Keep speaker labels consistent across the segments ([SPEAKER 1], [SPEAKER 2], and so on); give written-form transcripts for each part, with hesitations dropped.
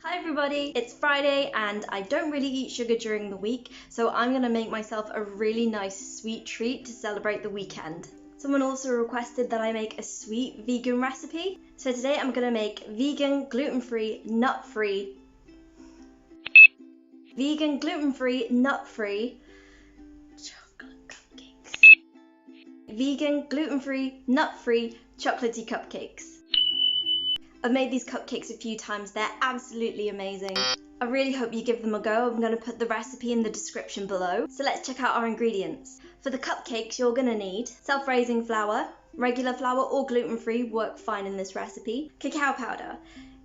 [SPEAKER 1] Hi everybody, it's Friday and I don't really eat sugar during the week, so I'm going to make myself a really nice sweet treat to celebrate the weekend. Someone also requested that I make a sweet vegan recipe, so today I'm going to make vegan, gluten-free, nut-free chocolate cupcakes. Vegan, gluten-free, nut-free, chocolatey cupcakes. I've made these cupcakes a few times, they're absolutely amazing. I really hope you give them a go. I'm going to put the recipe in the description below. So let's check out our ingredients. For the cupcakes, you're going to need self-raising flour, regular flour or gluten-free work fine in this recipe, cacao powder.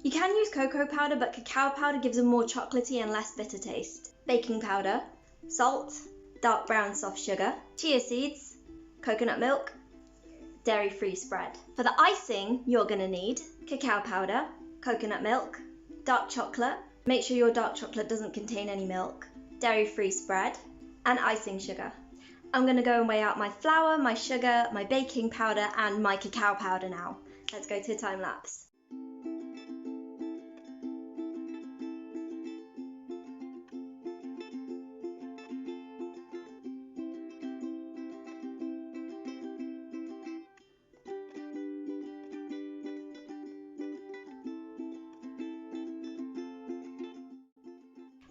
[SPEAKER 1] You can use cocoa powder, but cacao powder gives a more chocolatey and less bitter taste. Baking powder, salt, dark brown soft sugar, chia seeds, coconut milk, dairy-free spread. For the icing, you're going to need cacao powder, coconut milk, dark chocolate, make sure your dark chocolate doesn't contain any milk, dairy-free spread, and icing sugar. I'm going to go and weigh out my flour, my sugar, my baking powder, and my cacao powder now. Let's go to a time lapse.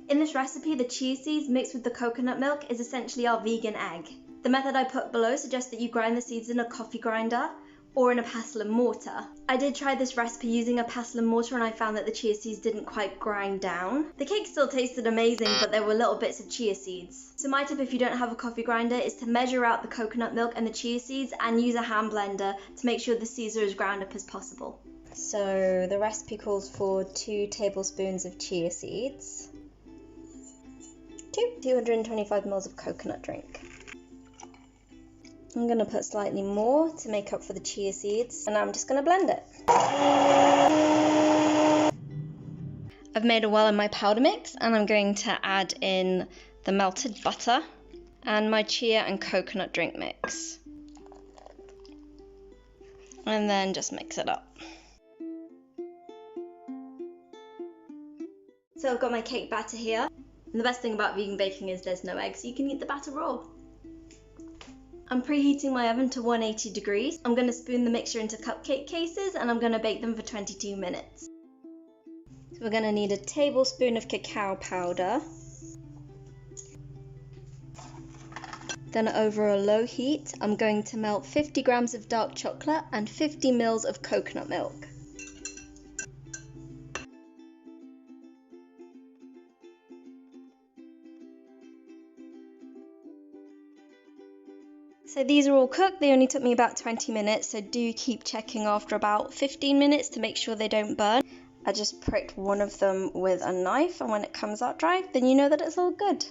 [SPEAKER 1] In this recipe, the chia seeds mixed with the coconut milk is essentially our vegan egg. The method I put below suggests that you grind the seeds in a coffee grinder or in a pestle and mortar. I did try this recipe using a pestle and mortar and I found that the chia seeds didn't quite grind down. The cake still tasted amazing, but there were little bits of chia seeds. So my tip if you don't have a coffee grinder is to measure out the coconut milk and the chia seeds and use a hand blender to make sure the seeds are as ground up as possible. So the recipe calls for 2 tablespoons of chia seeds. 225 ml of coconut drink. I'm going to put slightly more to make up for the chia seeds, and I'm just going to blend it. I've made a well in my powder mix, and I'm going to add in the melted butter and my chia and coconut drink mix. And then just mix it up. So I've got my cake batter here. And the best thing about vegan baking is there's no eggs, so you can eat the batter raw. I'm preheating my oven to 180 degrees. I'm going to spoon the mixture into cupcake cases and I'm going to bake them for 22 minutes. So we're going to need a tablespoon of cacao powder. Then over a low heat, I'm going to melt 50 grams of dark chocolate and 50 ml of coconut milk. So these are all cooked, they only took me about 20 minutes, so do keep checking after about 15 minutes to make sure they don't burn. I just pricked one of them with a knife, and when it comes out dry, then you know that it's all good.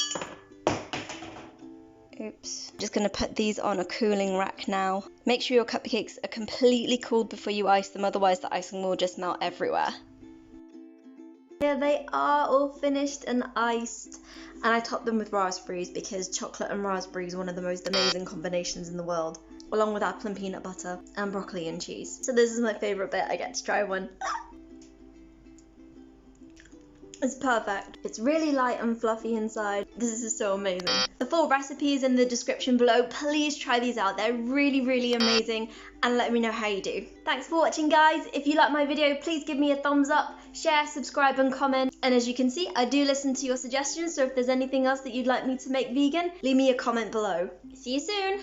[SPEAKER 1] Oops. I'm just going to put these on a cooling rack now. Make sure your cupcakes are completely cooled before you ice them, otherwise the icing will just melt everywhere. Here they are, all finished and iced, and I topped them with raspberries because chocolate and raspberry is one of the most amazing combinations in the world, along with apple and peanut butter and broccoli and cheese. So this is my favourite bit, I get to try one. It's perfect. It's really light and fluffy inside. This is so amazing. The full recipe is in the description below. Please try these out. They're really, really amazing, and let me know how you do. Thanks for watching, guys. If you like my video, please give me a thumbs up, share, subscribe and comment. And as you can see, I do listen to your suggestions, so if there's anything else that you'd like me to make vegan, leave me a comment below. See you soon.